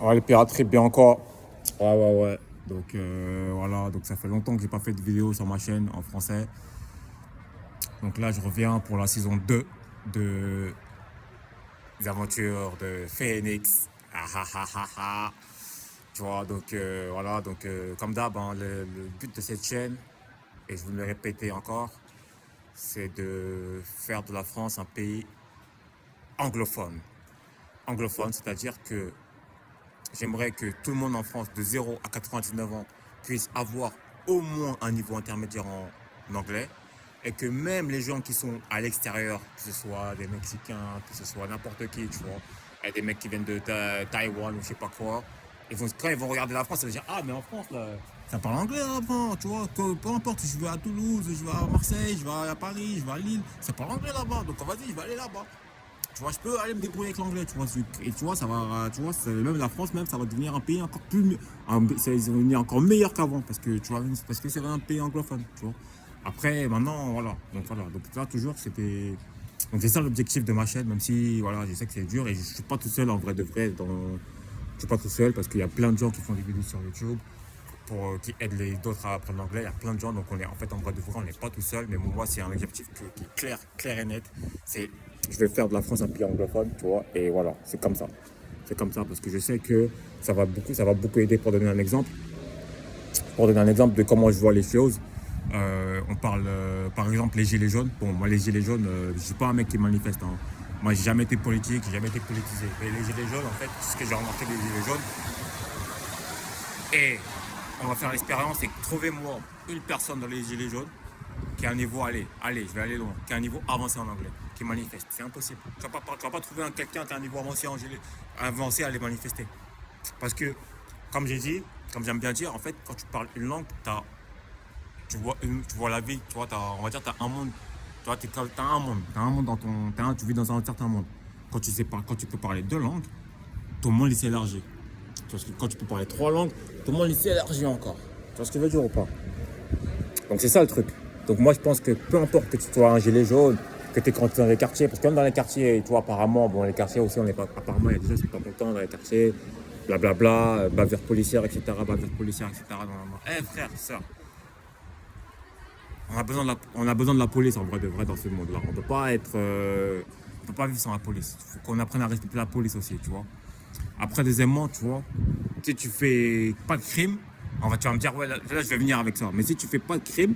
Ouais, les pirateries, bien encore. Ouais, ouais, ouais. Donc voilà, donc ça fait longtemps que j'ai pas fait de vidéo sur ma chaîne en français. Donc là, je reviens pour la saison 2 de des aventures de Phoenix. Ah ah ah ah ah. Tu vois, donc voilà, donc comme d'hab, hein, le but de cette chaîne, et je vous le répéter encore, c'est de faire de la France un pays anglophone. Anglophone, c'est-à-dire que j'aimerais que tout le monde en France de 0 à 99 ans puisse avoir au moins un niveau intermédiaire en anglais et que même les gens qui sont à l'extérieur, que ce soit des Mexicains, que ce soit n'importe qui, tu vois, et des mecs qui viennent de Taïwan ou je sais pas quoi, quand ils vont regarder la France, ils vont dire ah mais en France là, ça parle anglais là-bas, tu vois, peu importe, je vais à Toulouse, je vais à Marseille, je vais à Paris, je vais à Lille, ça parle anglais là-bas, donc vas-y, je vais aller là-bas. Tu vois, je peux aller me débrouiller avec l'anglais, tu vois. Et tu vois, ça va, tu vois, même la France, même, ça va devenir un pays encore plus, ça va devenir encore meilleur qu'avant, parce que, tu vois, parce que c'est un pays anglophone, tu vois. Après, maintenant, voilà. Donc, voilà. Donc, là, toujours, c'était. Donc, c'est ça l'objectif de ma chaîne, même si, voilà, je sais que c'est dur et je suis pas tout seul en vrai de vrai. Je suis pas tout seul parce qu'il y a plein de gens qui font des vidéos sur YouTube qui aident les autres à apprendre l'anglais. Il y a plein de gens, donc on est en fait en vrai de vrai, on n'est pas tout seul. Mais moi, c'est un objectif qui est clair, clair et net. C'est je vais faire de la France un pays anglophone, tu vois. Et voilà, c'est comme ça. C'est comme ça parce que je sais que ça va beaucoup aider pour donner un exemple. Pour donner un exemple de comment je vois les choses. On parle par exemple les gilets jaunes. Bon, moi les gilets jaunes, je suis pas un mec qui manifeste, hein. Moi j'ai jamais été politique, j'ai jamais été politisé. Mais les gilets jaunes, en fait, ce que j'ai remarqué des gilets jaunes, et on va faire l'expérience, et trouvez-moi une personne dans les gilets jaunes qui a un niveau, allez, je vais aller loin, qui a un niveau avancé en anglais, qui manifeste. C'est impossible. Tu vas pas trouver quelqu'un qui a un niveau avancé à aller manifester. Parce que, comme j'ai dit, comme j'aime bien dire, en fait, quand tu parles une langue, tu vois la vie, tu vois, on va dire, tu as un monde. Tu vois, t'as un monde dans tu vis dans un certain monde. Quand tu peux parler deux langues, ton monde il s'élargit. Parce que quand tu peux parler trois langues, ton monde il s'élargit encore. Tu vois ce que je veux dire ou pas? Donc c'est ça le truc. Donc moi je pense que peu importe que tu sois un gilet jaune, que tu es grandi dans les quartiers, parce que même dans les quartiers, tu vois, apparemment, bon les quartiers aussi, on n'est pas. Apparemment, il y a des gens qui sont pas contents dans les quartiers, blablabla, bavure policière, etc. Bavure policière, etc. Non, non, non. Eh frère, sœur, on a besoin de la police en vrai de vrai dans ce monde-là. On peut pas vivre sans la police. Il faut qu'on apprenne à respecter la police aussi, tu vois. Après, deuxièmement, tu vois, si tu fais pas de crime, tu vas me dire, ouais, là, je vais venir avec ça. Mais si tu fais pas de crime,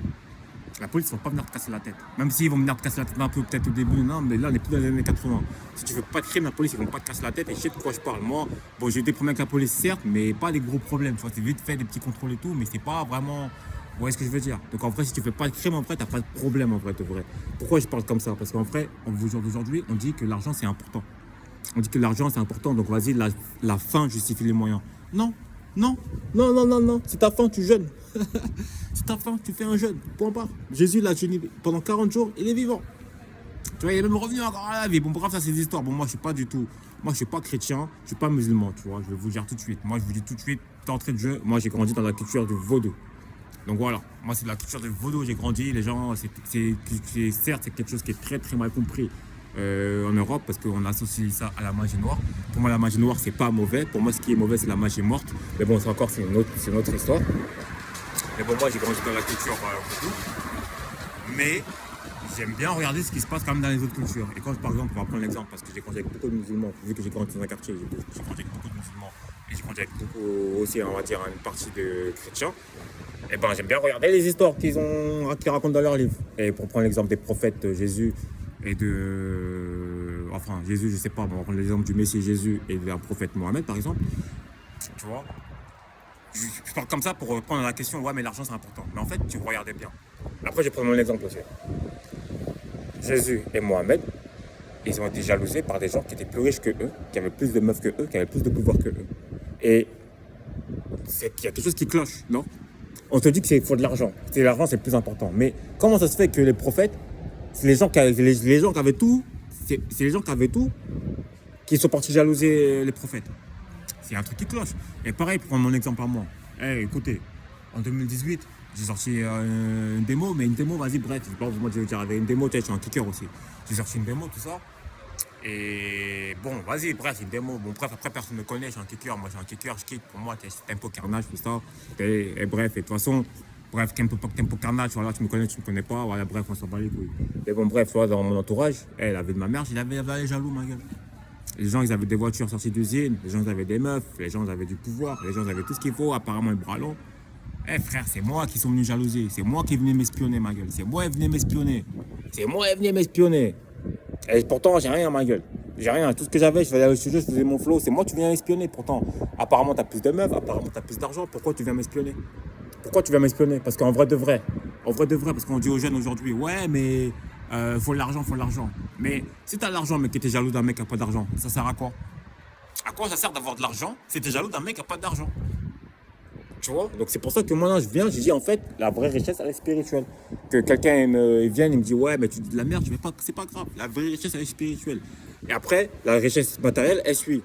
la police ne va pas venir te casser la tête. Même s'ils vont venir te casser la tête un peu, peut-être au début, non, mais là, on est plus dans les années 80. Si tu fais pas de crime, la police, ils vont pas te casser la tête et je sais de quoi je parle. Moi, bon, j'ai eu des problèmes avec la police, certes, mais pas des gros problèmes. Tu vois, c'est vite fait des petits contrôles et tout, mais c'est pas vraiment. Vous voyez ce que je veux dire? Donc en vrai, si tu fais pas de crime, en vrai, t'as pas de problème en vrai de vrai. Pourquoi je parle comme ça? Parce qu'en vrai, au jour d'aujourd'hui, on dit que l'argent c'est important. On dit que l'argent c'est important, donc vas-y, la fin justifie les moyens. Non, non, non, non, non, non. C'est ta fin, tu jeûnes. C'est ta fin, tu fais un jeûne. Point barre. Jésus l'a jeûné pendant 40 jours, il est vivant. Tu vois, il est même revenu encore à la vie. Bon, bref, ça c'est des histoires. Bon, moi je suis pas du tout. Moi je suis pas chrétien, je suis pas musulman, tu vois. Je vais vous dire tout de suite. Moi je vous dis tout de suite, d'entrée de jeu, moi j'ai grandi dans la culture du vaudou. Donc voilà, moi c'est de la culture du vaudou, j'ai grandi, les gens, certes c'est quelque chose qui est très très mal compris en Europe parce qu'on associe ça à la magie noire. Pour moi la magie noire c'est pas mauvais, pour moi ce qui est mauvais c'est la magie morte. Mais bon, c'est une autre histoire. Mais bon, moi j'ai grandi dans la culture vaudou, mais j'aime bien regarder ce qui se passe quand même dans les autres cultures. Et quand par exemple, on va prendre l'exemple parce que j'ai grandi avec beaucoup de musulmans, vu que j'ai grandi dans un quartier, j'ai grandi avec beaucoup de musulmans et j'ai grandi avec beaucoup aussi, on va dire, une partie de chrétiens. Et ben j'aime bien regarder les histoires qu'ils racontent dans leurs livres. Et pour prendre l'exemple des prophètes Jésus et de. Enfin, Jésus, je sais pas, on va prendre l'exemple du Messie Jésus et d'un prophète Mohamed par exemple. Tu vois, je parle comme ça pour répondre à la question, ouais, mais l'argent c'est important. Mais en fait, tu regardais bien. Après, je vais prendre mon exemple aussi. Jésus et Mohamed, ils ont été jalousés par des gens qui étaient plus riches que eux, qui avaient plus de meufs que eux, qui avaient plus de pouvoir que eux. Et il y a quelque chose qui cloche, non? On te dit qu'il faut de l'argent. L'argent, c'est le plus important. Mais comment ça se fait que les prophètes, c'est les gens qui avaient tout, c'est les gens qui avaient tout, qui sont partis jalouser les prophètes? C'est un truc qui cloche. Et pareil, pour prendre mon exemple à moi. Écoutez, en 2018, j'ai sorti une démo, mais une démo, vas-y, bref, je sais pas, moi, je veux dire, avec une démo, tu sais, je suis un kicker aussi. J'ai sorti une démo, tout ça. Et bon, vas-y, bref, une démo. Bon, bref, après, personne ne me connaît. Je suis un kicker. Moi, je suis un kicker. Je kick. Pour moi, c'est tempo carnage, tout ça. Et bref, et de toute façon, bref, tempo carnage, voilà, tu me connais pas. Voilà, bref, on s'en bat les couilles. Mais bon, bref, tu vois, dans mon entourage, la vie de ma mère, il avait les jaloux, ma gueule. Les gens, ils avaient des voitures sorties d'usine. Les gens, ils avaient des meufs. Les gens, ils avaient du pouvoir. Les gens, ils avaient tout ce qu'il faut. Apparemment, les bras longs. Frère, c'est moi qui sont venus jalouser. C'est moi qui est venu m'espionner, ma gueule. C'est moi qui est venu m'espionner. C'est moi qui est venu m'espionner. Et pourtant, j'ai rien, ma gueule. J'ai rien. Tout ce que j'avais, je faisais mon flow. C'est moi qui viens m'espionner. Pourtant, apparemment, t'as plus de meufs. Apparemment, t'as plus d'argent. Pourquoi tu viens m'espionner? Pourquoi tu viens m'espionner? Parce qu'en vrai de vrai. En vrai de vrai, parce qu'on dit aux jeunes aujourd'hui, ouais, mais faut l'argent, faut l'argent. Mais si t'as l'argent, mais que t'es jaloux d'un mec qui a pas d'argent, ça sert à quoi? À quoi ça sert d'avoir de l'argent si t'es jaloux d'un mec qui a pas d'argent? Tu vois? Donc c'est pour ça que moi, là, je viens, je dis en fait, la vraie richesse, elle est spirituelle. Que quelqu'un il vienne, il me dit, ouais, mais tu dis de la merde, je vais pas, c'est pas grave. La vraie richesse, elle est spirituelle. Et après, la richesse matérielle, elle suit.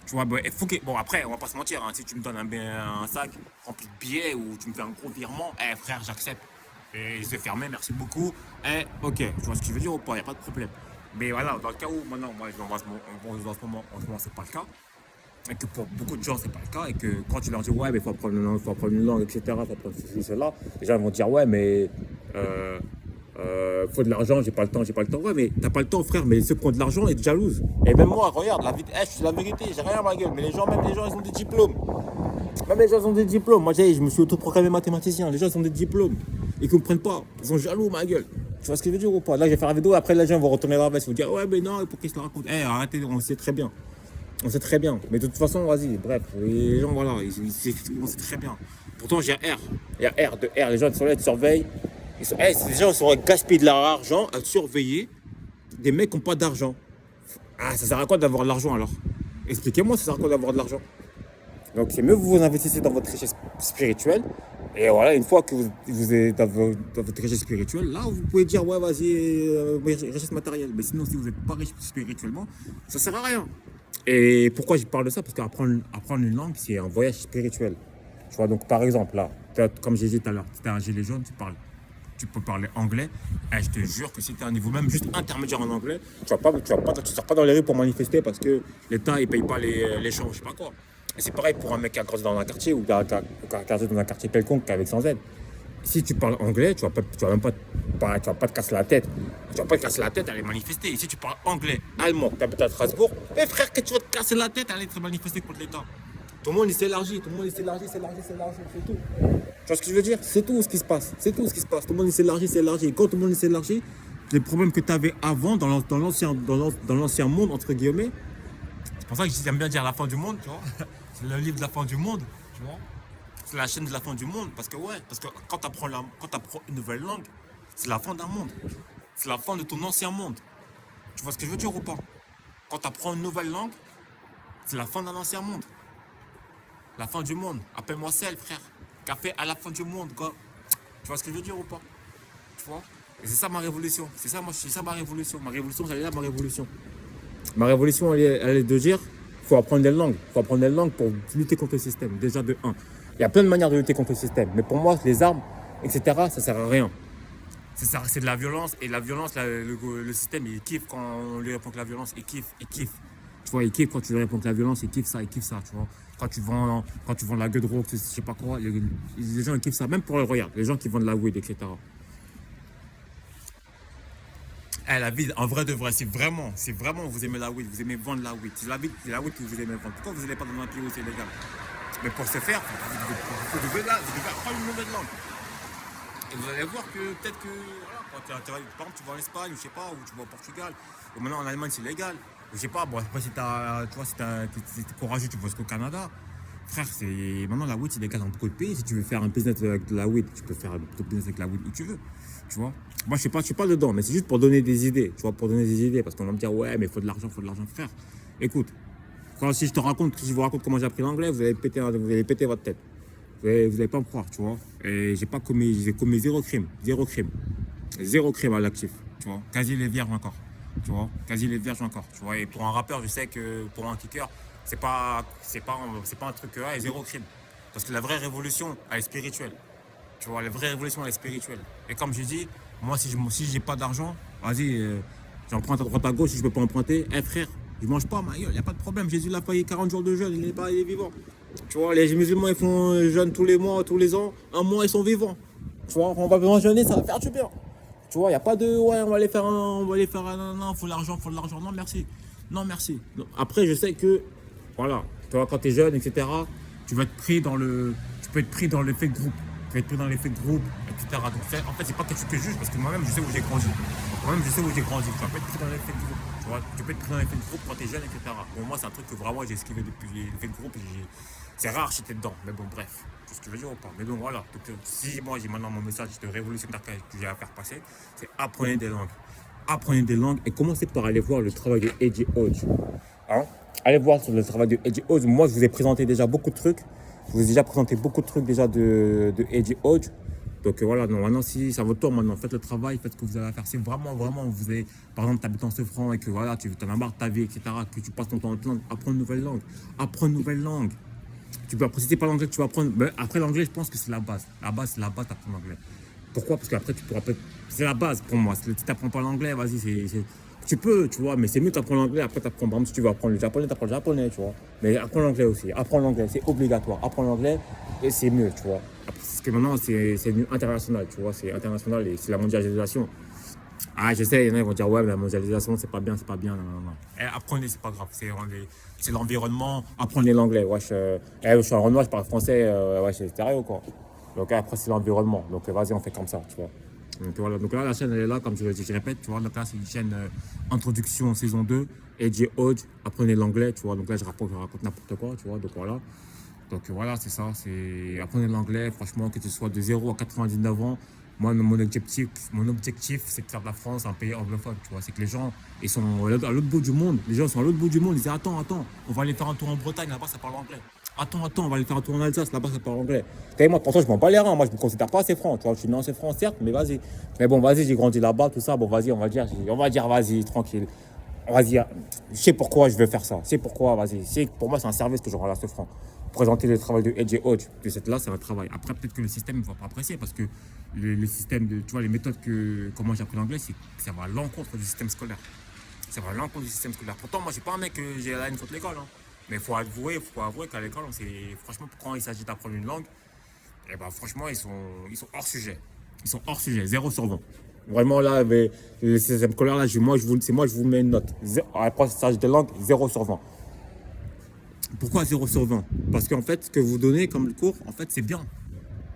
Tu vois, bah, il faut que... Bon, après, on va pas se mentir, hein, si tu me donnes un sac rempli de billets ou tu me fais un gros virement, frère, j'accepte. Et je vais fermer, merci beaucoup. Ok, tu vois ce que je veux dire ou pas, il n'y a pas de problème. Mais voilà, dans le cas où maintenant, moi, je en ce moment, c'est pas le cas. Et que pour beaucoup de gens, c'est pas le cas. Et que quand tu leur dis, ouais, mais il faut apprendre une langue, etc., il faut apprendre ceci, cela, les gens vont dire, ouais, mais faut de l'argent, j'ai pas le temps, j'ai pas le temps. Ouais, mais t'as pas le temps, frère, mais ceux qui ont de l'argent, ils te jalousent. Et même moi, regarde, la vie, je suis la vérité, j'ai rien à ma gueule. Mais même les gens, ils ont des diplômes. Même les gens, ils ont des diplômes. Moi, je me suis autoproclamé mathématicien. Les gens, ils ont des diplômes. Ils comprennent pas. Ils sont jaloux, ma gueule. Tu vois ce que je veux dire ou pas? Là, je vais faire la vidéo, après, les gens vont retourner dans la veste. Ils vont dire, ouais, mais non, pour qu'ils se le racontent. Arrêtez, on sait très bien. On sait très bien. Mais de toute façon, vas-y, bref. Les gens, voilà, on sait très bien. Pourtant, j'ai R. Il y a R de R. Les gens sont là, ils te surveillent. Les gens sont gaspillés de leur argent à surveiller des mecs qui n'ont pas d'argent. Ça sert à quoi d'avoir de l'argent alors? Expliquez-moi, ça sert à quoi d'avoir de l'argent? Donc, c'est mieux que vous investissez dans votre richesse spirituelle. Et voilà, une fois que vous êtes dans votre richesse spirituelle, là, vous pouvez dire, ouais, vas-y, richesse matérielle. Mais sinon, si vous n'êtes pas riche spirituellement, ça ne sert à rien. Et pourquoi je parle de ça? Parce qu'apprendre une langue, c'est un voyage spirituel. Tu vois, donc par exemple, là, comme j'ai dit tout à l'heure, tu es un gilet jaune, tu peux parler anglais. Et je te jure que si tu es à un niveau même juste intermédiaire en anglais, tu ne sors pas dans les rues pour manifester parce que l'État ne paye pas les champs, je sais pas quoi. Et c'est pareil pour un mec qui a grandi dans un quartier ou qui a grandi dans un quartier quelconque avec sans aide. Si tu parles anglais, tu vas même pas te casser la tête. Tu vas pas te casser la tête à aller manifester. Et si tu parles anglais, allemand, tu habites à Strasbourg, mais frère, que tu vas te casser la tête à aller te manifester contre l'État. Tout le monde il s'élargit, c'est tout. Tu vois ce que je veux dire? C'est tout ce qui se passe. C'est tout ce qui se passe. Tout le monde il s'élargit. Et quand tout le monde il s'élargit, les problèmes que tu avais avant dans l'ancien monde, entre guillemets, c'est pour ça que j'aime bien dire la fin du monde, tu vois. C'est le livre de la fin du monde, tu vois. C'est la chaîne de la fin du monde. Parce que quand tu apprends une nouvelle langue, c'est la fin d'un monde. C'est la fin de ton ancien monde. Tu vois ce que je veux dire ou pas? Quand tu apprends une nouvelle langue, c'est la fin d'un ancien monde. La fin du monde. Appelle-moi Sel, frère. Café à la fin du monde, quoi. Tu vois ce que je veux dire ou pas? Tu vois? Et c'est ça ma révolution. C'est ça ma révolution. Ma révolution, c'est là ma révolution. Ma révolution, elle est de dire il faut apprendre des langues. Il faut apprendre des langues pour lutter contre le système. Déjà de 1. Il y a plein de manières de lutter contre le système. Mais pour moi, les armes, etc., ça sert à rien. C'est de la violence. Et la violence, le système, il kiffe quand on lui répond que la violence. Il kiffe. Tu vois, il kiffe quand tu lui réponds que la violence. Il kiffe ça, tu vois. Quand tu vends de la gueule de drogue, je sais pas quoi, les gens ils kiffent ça. Même pour le regarde, les gens qui vendent de la weed, etc. La vie, en vrai de vrai, c'est vraiment vous aimez la weed, vous aimez vendre la weed. C'est la weed que vous aimez vendre. Pourquoi vous n'allez pas dans un pays où c'est légal? Mais pour ce faire, vous devez apprendre une nouvelle langue. Et vous allez voir que peut-être que, voilà, par exemple, tu vas en Espagne, je sais pas, ou tu vas au Portugal, ou maintenant en Allemagne c'est légal. Je sais pas, bon, après si t'es courageux, tu vas jusqu'au Canada. Frère, maintenant la weed c'est légal dans beaucoup de pays. Si tu veux faire un business avec de la weed, tu peux faire un business avec la weed où tu veux. Tu vois? Moi je suis pas dedans, mais c'est juste pour donner des idées. Tu vois, pour donner des idées. Parce qu'on va me dire, ouais, mais il faut de l'argent, frère. Écoute, si je vous raconte comment j'ai appris l'anglais, vous allez péter votre tête. Vous n'allez pas me croire, tu vois. Et j'ai commis zéro crime. Zéro crime à l'actif, tu vois. Quasi les vierges encore, tu vois. Tu vois. Et pour un rappeur, je sais que pour un kicker, c'est pas un truc et zéro crime. Parce que la vraie révolution, elle est spirituelle. Tu vois, la vraie révolution, elle est spirituelle. Et comme je dis, moi, si j'ai pas d'argent, vas-y, J'emprunte à droite à gauche si je peux pas emprunter. Eh frère, je mange pas, ma gueule, y a pas de problème. Jésus l'a payé 40 jours de jeûne, il est vivant. Tu vois, les musulmans, ils font jeûne tous les mois, tous les ans. Un mois, ils sont vivants. Tu vois, on va bien jeûner, ça va faire du bien. Tu vois, il n'y a pas de ouais, on va aller faire un non, non, faut de l'argent. Non, merci. Non, merci. Non. Après, je sais que, voilà, tu vois, quand tu es jeune, etc., tu vas être pris dans le. Tu peux être pris dans l'effet de groupe. Tu vas être pris dans l'effet de groupe, etc. Donc, en fait, c'est pas quelque chose que je juge parce que moi-même, je sais où j'ai grandi. Moi-même, je sais où j'ai grandi. Tu vas pas être pris dans l'effet de groupe. Tu vois, tu peux être pris dans l'effet de groupe quand tu es jeune, etc. Bon, moi, c'est un truc que vraiment j'ai esquivé depuis l'effet de groupe. C'est rare, j'étais dedans. Mais bon, bref. Tu sais ce que je veux dire ou pas? Mais bon, voilà. Donc, si moi, j'ai maintenant mon message de révolutionnaire que j'ai à faire passer, c'est apprenez des langues. Apprenez des langues et commencez par aller voir le travail de Eddie Hodge. Hein? Allez voir sur le travail de Eddie Hodge. Moi, je vous ai présenté déjà beaucoup de trucs. Je vous ai déjà présenté beaucoup de trucs déjà de Eddie Hodge. Donc voilà, non, maintenant, si ça vaut le tour, maintenant, faites le travail, faites ce que vous avez à faire. C'est vraiment, vous avez, par exemple, tu habites en Sofran et que voilà, tu en as marre de ta vie, etc., que tu passes ton temps en langue, apprends une nouvelle langue. Apprends une nouvelle langue. Tu peux apprendre, si t'es pas l'anglais, tu vas apprendre. Mais après l'anglais, je pense que c'est la base. La base, c'est la base d'apprendre l'anglais. Pourquoi? Parce qu'après, tu pourras pas. C'est la base pour moi. Si tu n'apprends pas l'anglais, vas-y, tu peux, tu vois, mais c'est mieux d'apprendre l'anglais. Après, tu apprends. Par exemple, si tu veux apprendre le japonais, tu apprends le japonais, tu vois. Mais apprends l'anglais aussi. Apprends l'anglais, c'est obligatoire. Apprends l'anglais et c'est mieux, tu vois. Parce que maintenant, c'est international, tu vois. C'est international et c'est la mondialisation. Ah, je sais, il y en a qui vont dire, ouais, mais la mondialisation, c'est pas bien, c'est pas bien. Non, non, non. Eh, apprenez, c'est pas grave. C'est l'environnement. Apprenez l'anglais. Ouais, je suis un Renoir, je parle français. Ouais, c'est stéréo, quoi. Donc après, c'est l'environnement. Donc vas-y, on fait comme ça, tu vois. Donc voilà. Donc là, la chaîne, elle est là, comme je répète, tu vois. Donc là, c'est une chaîne introduction saison 2. Eddie Hodge, apprenez l'anglais, tu vois. Donc là, je raconte n'importe quoi, tu vois. Donc voilà. Donc voilà, c'est ça. C'est apprenez l'anglais, franchement, que tu sois de 0 à 99 ans. Moi, mon objectif, c'est de faire de la France un pays anglophone, tu vois. C'est que les gens, ils sont à l'autre bout du monde. Les gens sont à l'autre bout du monde. Ils disent, attends, on va aller faire un tour en Bretagne, là-bas, ça parle anglais. Attends, on va aller faire un tour en Alsace, là-bas, ça parle anglais. Et moi, pour ça, je m'en bats les reins. Moi, je me considère pas assez franc, tu vois. Je suis né en France, certes, mais vas-y. Mais bon, vas-y, j'ai grandi là-bas, tout ça. Bon, vas-y, on va dire, vas-y, tranquille. Vas-y, je sais pourquoi je veux faire ça. C'est pourquoi, vas-y. Pour moi, c'est un service que je rends à ce franc. Présenter le travail de Eddie Hodge, de cette là, c'est un travail. Après, peut-être que le système ne va pas apprécier parce que le système tu vois, les méthodes comment j'ai appris l'anglais, ça va à l'encontre du système scolaire. Ça va à l'encontre du système scolaire. Pourtant, moi, je suis pas un mec que j'ai la haine contre l'école. Hein. Mais il faut avouer qu'à l'école, franchement, quand il s'agit d'apprendre une langue, eh ben, franchement, ils sont hors sujet. Ils sont hors sujet, 0/20. Vraiment, là, le système scolaire, là, je vous mets une note. Après, ça s'agit de langue, 0/20. Pourquoi 0/20? Parce qu'en fait, ce que vous donnez comme cours, en fait, c'est bien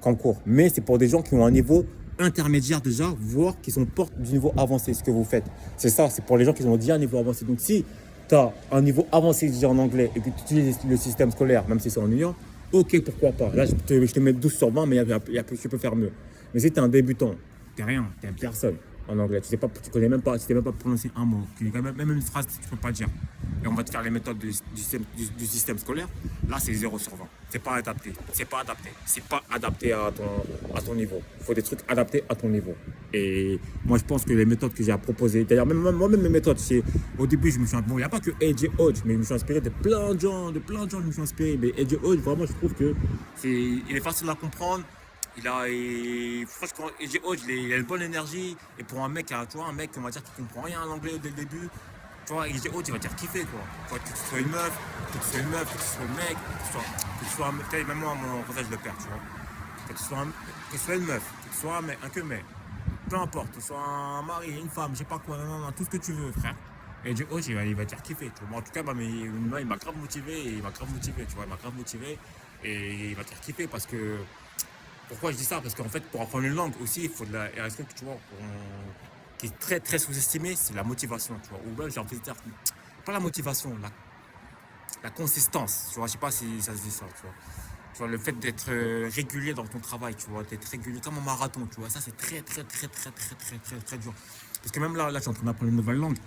comme cours. Mais c'est pour des gens qui ont un niveau intermédiaire déjà, voire qui sont portes du niveau avancé, ce que vous faites. C'est ça, c'est pour les gens qui ont déjà un niveau avancé. Donc si tu as un niveau avancé déjà en anglais et que tu utilises le système scolaire, même si c'est ennuyant, ok, pourquoi pas. Là, je te mets 12/20, mais je peux faire mieux. Mais si tu es un débutant, tu n'es rien, tu n'es personne en anglais. Tu ne connais même pas, tu sais même pas prononcer un mot. Même une phrase, tu ne peux pas dire. Et on va te faire les méthodes du système scolaire. Là, c'est 0/20. C'est pas adapté. C'est pas adapté. C'est pas adapté à ton niveau. Il faut des trucs adaptés à ton niveau. Et moi, je pense que les méthodes que j'ai à proposer, d'ailleurs, moi-même, mes méthodes, au début, je me suis bon, il n'y a pas que Eddie Hodge, mais je me suis inspiré de plein de gens, je me suis inspiré. Mais Eddie Hodge, vraiment, je trouve que il est facile à comprendre. Franchement, Eddie Hodge, il a une bonne énergie. Et pour un mec, tu vois, on va dire, qui comprend rien à l'anglais dès le début. Tu vois, Eddie Hodge, il va te dire kiffer, quoi. Que tu sois une meuf, que tu sois un mec, que tu sois un mec. Même moi, mon français, je le perds, tu vois. Que tu sois une meuf, que tu sois un que mec. Peu importe, que tu sois un mari, une femme, je sais pas quoi, non, tout ce que tu veux, frère. Eddie Hodge, il va te dire kiffer, tu vois. En tout cas, il m'a grave motivé, tu vois, il m'a grave motivé. Et il va te dire kiffer parce que. Pourquoi je dis ça? Parce qu'en fait, pour apprendre une langue aussi, il faut il y a un truc, tu vois, qui est très, très sous-estimé, c'est la motivation, tu vois. Ou même, j'ai envie de dire, pas la motivation, la consistance, tu vois. Je sais pas si ça se dit ça, tu vois. Tu vois, le fait d'être régulier dans ton travail, tu vois, d'être régulier comme un marathon, tu vois. Ça, c'est très, très, très, très, très, très, très, très dur. Parce que même là, je suis en train d'apprendre une nouvelle langue.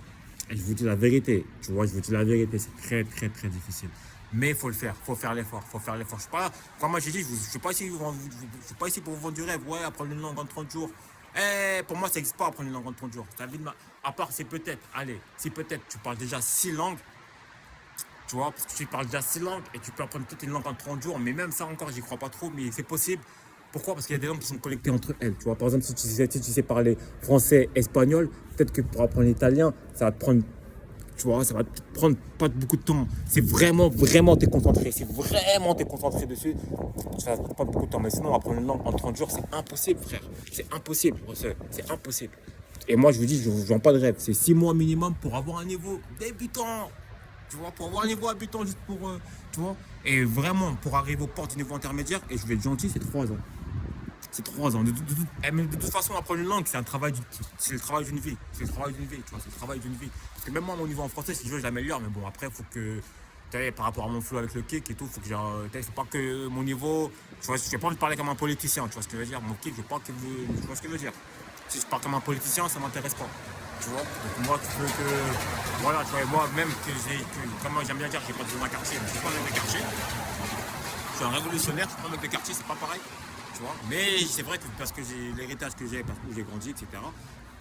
Et je vous dis la vérité, tu vois, c'est très, très, très difficile. Mais il faut le faire, il faut faire l'effort, Je suis pas, comme moi j'ai dit, je ne suis pas ici pour vous vendre du rêve, ouais, apprendre une langue en 30 jours. Pour moi, ça n'existe pas, apprendre une langue en 30 jours. À part, c'est peut-être, allez, si peut-être tu parles déjà 6 langues, tu vois, parce que tu parles déjà 6 langues et tu peux apprendre toute une langue en 30 jours, mais même ça encore, j'y crois pas trop, mais c'est possible. Pourquoi? Parce qu'il y a des langues qui sont connectées entre elles. Tu vois, par exemple, si tu sais parler français, espagnol, peut-être que pour apprendre l'italien, ça va te prendre, tu vois, ça va te prendre pas beaucoup de temps. C'est vraiment, vraiment t'es concentré. C'est vraiment t'es concentré dessus. Ça va te prendre pas beaucoup de temps. Mais sinon, apprendre une langue en 30 jours, c'est impossible, frère. C'est impossible, c'est impossible. Et moi, je vous dis, je ne vends pas de rêve. C'est 6 mois minimum pour avoir un niveau débutant. Tu vois, pour avoir un niveau débutant, juste pour. Tu vois. Et vraiment, pour arriver au port du niveau intermédiaire, et je vais être gentil, c'est 3 ans. C'est 3 ans. Mais de toute façon, apprendre une langue, c'est c'est le travail d'une vie. C'est le travail d'une vie, tu vois, c'est le travail d'une vie. Parce que même moi, mon niveau en français, si je veux, je l'améliore. Mais bon, après, il faut que, tu sais, par rapport à mon flow avec le kick et tout, faut que faut pas que mon niveau, tu vois, je n'ai pas envie de parler comme un politicien, tu vois ce que je veux dire. Mon kick, je veux pas que vous, tu vois ce que je veux dire. Si je parle comme un politicien, ça m'intéresse pas. Tu vois. Donc moi, tu veux que, voilà, tu vois, et moi, même comme moi, j'aime bien dire, j'ai pas besoin d'un quartier, mais je suis pas un mec de quartier. Je suis un révolutionnaire, je suis pas un mec de quartier, c'est pas pareil. Tu vois. Mais c'est vrai que parce que j'ai l'héritage que j'ai, parce que j'ai grandi, etc.,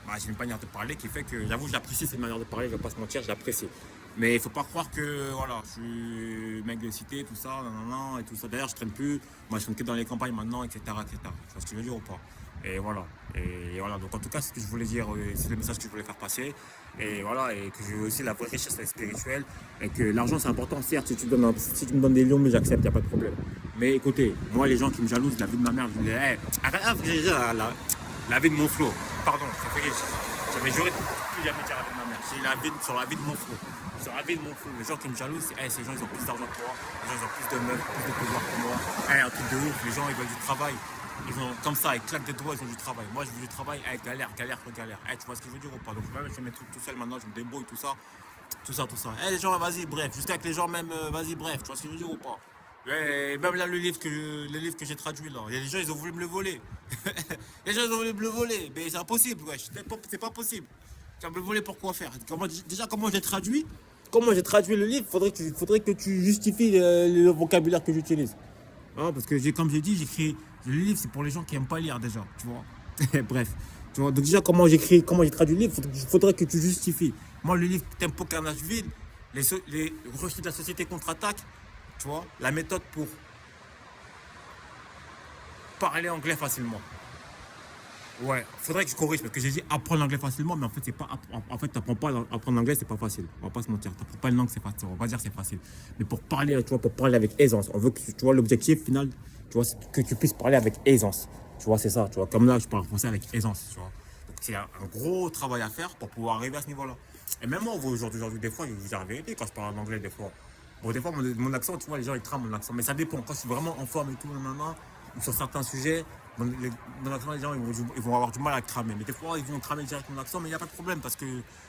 bah, j'ai une manière de parler qui fait que, j'avoue, j'apprécie cette manière de parler, je vais pas se mentir, je l'apprécie. Mais il faut pas croire que, voilà, je suis mec de cité, tout ça, nanana, et tout ça. D'ailleurs, je traîne plus, moi je traîne que dans les campagnes maintenant, etc., etc. Tu vois ce que je veux dire ou pas? Et voilà. Et voilà. Donc en tout cas, c'est ce que je voulais dire, c'est le message que je voulais faire passer. Et voilà, et que j'ai aussi la vraie richesse spirituelle. Et que l'argent c'est important, certes, si tu me donnes des lions, mais j'accepte, il n'y a pas de problème. Mais écoutez, moi les gens qui me jalousent, la vie de ma mère, je dis, hey, arrête, la vie de mon flot. Pardon, ça fait j'avais juré de plus jamais dire la vie de ma mère. J'ai sur la vie de mon flot. Sur la vie de mon flot. Les gens qui me jalousent, ces gens ils ont plus d'argent que moi. Les gens ils ont plus de meufs, plus de pouvoir que moi. Un truc de ouf, les gens ils veulent du travail. Ils ont comme ça, ils claquent des doigts, ils ont du travail. Moi, je veux du travail, galère. Tu vois ce que je veux dire ou pas? Donc, même, je fais mes trucs tout seul maintenant, je me débrouille, tout ça. Les gens, vas-y, bref. Juste avec les gens, même, vas-y, bref. Tu vois ce que je veux dire ou pas? Même là, le livre que j'ai traduit, là. Il y a des gens, ils ont voulu me le voler. Les gens, ils ont voulu me le voler. Mais c'est impossible, wesh. C'est pas possible. Tu vas me le voler pour quoi faire? Déjà, comment j'ai traduit? Comment j'ai traduit le livre? Faudrait que tu justifies le vocabulaire que j'utilise. Ah, parce que comme j'ai dit, j'écris. Le livre, c'est pour les gens qui n'aiment pas lire déjà, tu vois. Bref. Tu vois, donc déjà, comment j'ai traduit le livre, faudrait que tu justifies. Moi, le livre Tempo Carnage Vide, les refus de la société contre-attaque, tu vois, la méthode pour parler anglais facilement. Ouais, faudrait que je corrige parce que j'ai dit apprendre l'anglais facilement, mais en fait, c'est pas. En fait, t'apprends pas à apprendre l'anglais, c'est pas facile. On va pas se mentir. T'apprends pas une langue, c'est facile. On va pas dire que c'est facile. Mais pour parler, tu vois, pour parler avec aisance, on veut que tu vois l'objectif final, tu vois, c'est que tu puisses parler avec aisance. Tu vois, c'est ça, tu vois. Comme là, je parle français avec aisance, tu vois. Donc, c'est un gros travail à faire pour pouvoir arriver à ce niveau-là. Et même moi, aujourd'hui, des fois, je vous dis la vérité quand je parle en anglais, des fois. Bon, des fois, mon accent, tu vois, les gens, ils trament mon accent. Mais ça dépend. Quand je suis vraiment en forme et tout, maintenant, ou sur certains sujets, mon accent, les gens, ils vont avoir du mal à cramer. Mais des fois, ils vont cramer direct mon accent, mais il n'y a pas de problème parce que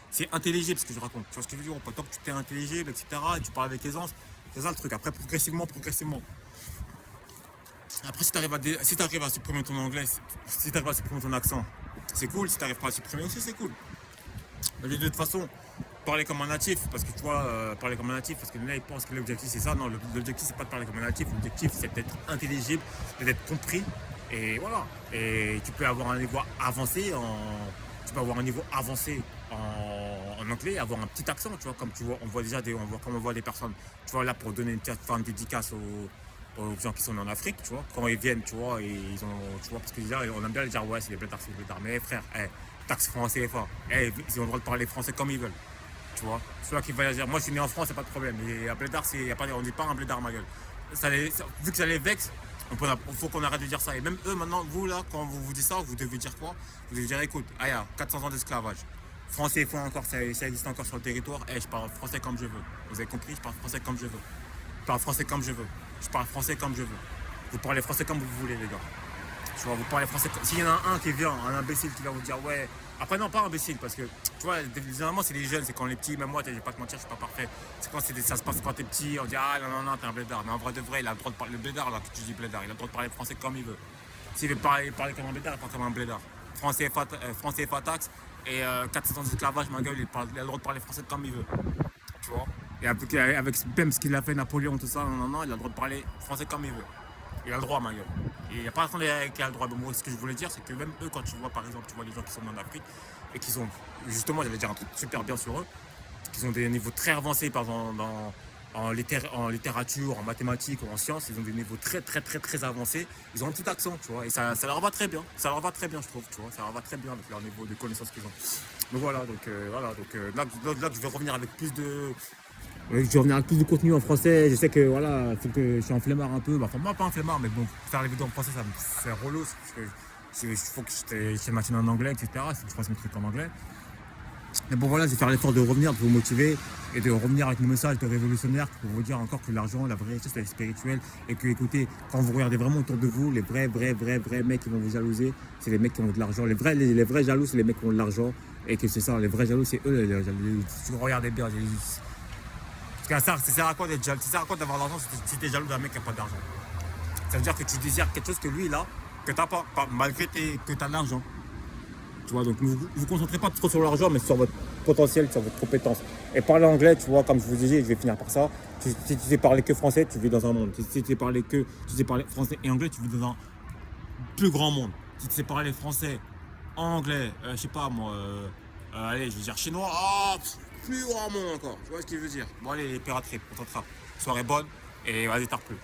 c'est intelligible ce que je raconte. Tu vois ce que je veux dire? Tant que tu t'es intelligible, etc., et tu parles avec aisance, c'est ça le truc. Après, progressivement. Après, si t'arrives à supprimer ton anglais, si t'arrives à supprimer ton accent, c'est cool. Si t'arrives pas à supprimer aussi, c'est cool. Mais de toute façon, parler comme un natif, parce que tu vois, parler comme un natif, parce que là, ils pensent que l'objectif c'est ça. Non, l'objectif c'est pas de parler comme un natif, l'objectif c'est d'être intelligible, d'être compris. Et voilà. Et tu peux avoir un niveau avancé en anglais, avoir un petit accent, tu vois, comme tu vois, on voit des personnes, tu vois, là pour donner faire une dédicace aux gens qui sont en Afrique, tu vois, quand ils viennent, tu vois, et ils ont, tu vois, parce que déjà, on aime bien les dire, ouais, c'est des blédards, mais frère, taxe franc CFA, ils ont le droit de parler français comme ils veulent, tu vois, ceux-là qui voyagent, moi je suis né en France, c'est pas de problème, et un blédard, on dit pas un blédard, ma gueule, vu que ça les vexe, il faut qu'on arrête de dire ça, et même eux, maintenant, vous là, quand vous dites ça, vous devez dire quoi? Vous devez dire, écoute, il y a 400 ans d'esclavage, français CFA encore, ça existe encore sur le territoire, je parle français comme je veux, vous avez compris, je parle français comme je veux. Je parle français comme je veux. Je parle français comme je veux. Vous parlez français comme vous voulez, les gars. Tu vois, vous parlez français. S'il y en a un qui vient, un imbécile qui va vous dire, ouais. Après, non, pas imbécile, parce que, tu vois, généralement, c'est les jeunes, c'est quand les petits, même moi, je vais pas te mentir, je suis pas parfait. C'est quand ça se passe quand t'es petit, on dit, ah non, t'es un blédard. Mais en vrai de vrai, il a le droit de parler, le blédard, là, que tu dis blédard, il a le droit de parler français comme il veut. S'il veut parler comme un blédard, il parle comme un blédard. Français taxe, et 400 ans d'esclavage, ma gueule, il a le droit de parler français comme il veut. Tu vois. Et avec même ce qu'il a fait, Napoléon, tout ça, non, il a le droit de parler français comme il veut. Il a le droit, ma gueule. Et il n'y a pas personne qui a le droit. Mais moi, ce que je voulais dire, c'est que même eux, quand tu vois, par exemple, tu vois les gens qui sont en Afrique et qui sont, justement, j'allais dire un truc super bien sur eux, qui ont des niveaux très avancés, par exemple, en littérature, en mathématiques, en sciences, ils ont des niveaux très très très très avancés. Ils ont un petit accent, tu vois, et ça leur va très bien. Ça leur va très bien, je trouve, tu vois. Ça leur va très bien avec leur niveau de connaissances qu'ils ont. Donc là, je vais revenir avec plus de. Ouais, je vais revenir avec plus de contenu en français. Je sais que voilà, faut que je suis un flemmard un peu. Bah, enfin, moi, pas un flemmard, mais bon, faire les vidéos en français, c'est relou. Parce que il faut que je te maintienne en anglais, etc. Il faut que je fasse mes trucs en anglais. Mais bon, voilà, je vais faire l'effort de revenir, de vous motiver et de revenir avec mon message de révolutionnaire pour vous dire encore que l'argent, la vraie richesse, c'est spirituelle. Et que, écoutez, quand vous regardez vraiment autour de vous, les vrais mecs qui vont vous jalouser, c'est les mecs qui ont de l'argent. Les vrais jaloux, c'est les mecs qui ont de l'argent. Et que c'est ça, les vrais jaloux, c'est eux les jaloux. Si vous regardez bien, parce que ça sert à quoi d'être jaloux? Ça sert à quoi d'avoir de l'argent si t'es jaloux d'un mec qui n'a pas d'argent? Ça veut dire que tu désires quelque chose que lui, il a, que t'as pas malgré que t'as de l'argent. Tu vois, donc ne vous concentrez pas trop sur l'argent, mais sur votre potentiel, sur votre compétence. Et parler anglais, tu vois, comme je vous disais, je vais finir par ça. Si tu sais parler que français, tu vis dans un monde. Si tu sais parler français et anglais, tu vis dans un plus grand monde. Si tu sais parler français, anglais, je sais pas moi, allez, je vais dire chinois, plus grand monde encore. Tu vois ce que je veux dire? Bon, allez, les pirateries, on tentera. Soirée bonne et vas-y, tard plus.